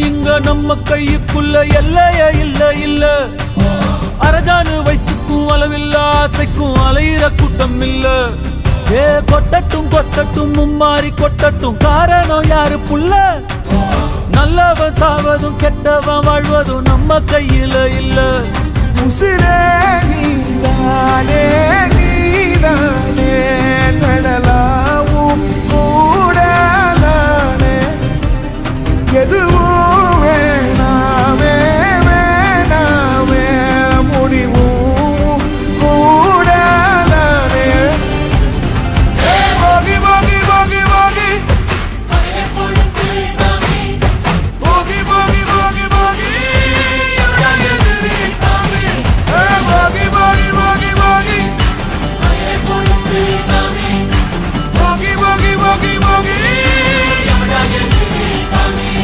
இங்க நம்ம கையுக்குள்ள எல்லைய இல்ல இல்ல அரஜானு வைத்துக்கும் அளவில்ல ஆசைக்கும் அலையிற கூட்டம் இல்ல ஏ கொட்டட்டும் கொட்டட்டும் மும்மாறி கொட்டட்டும் காரணம் யாரு புள்ள நல்லவன் சாவதும் கெட்டவன் வாழ்வதும் நம்ம கையில இல்ல உசிரே நீதானே நீதானே நடலாவும் கூட நானே எதுவும்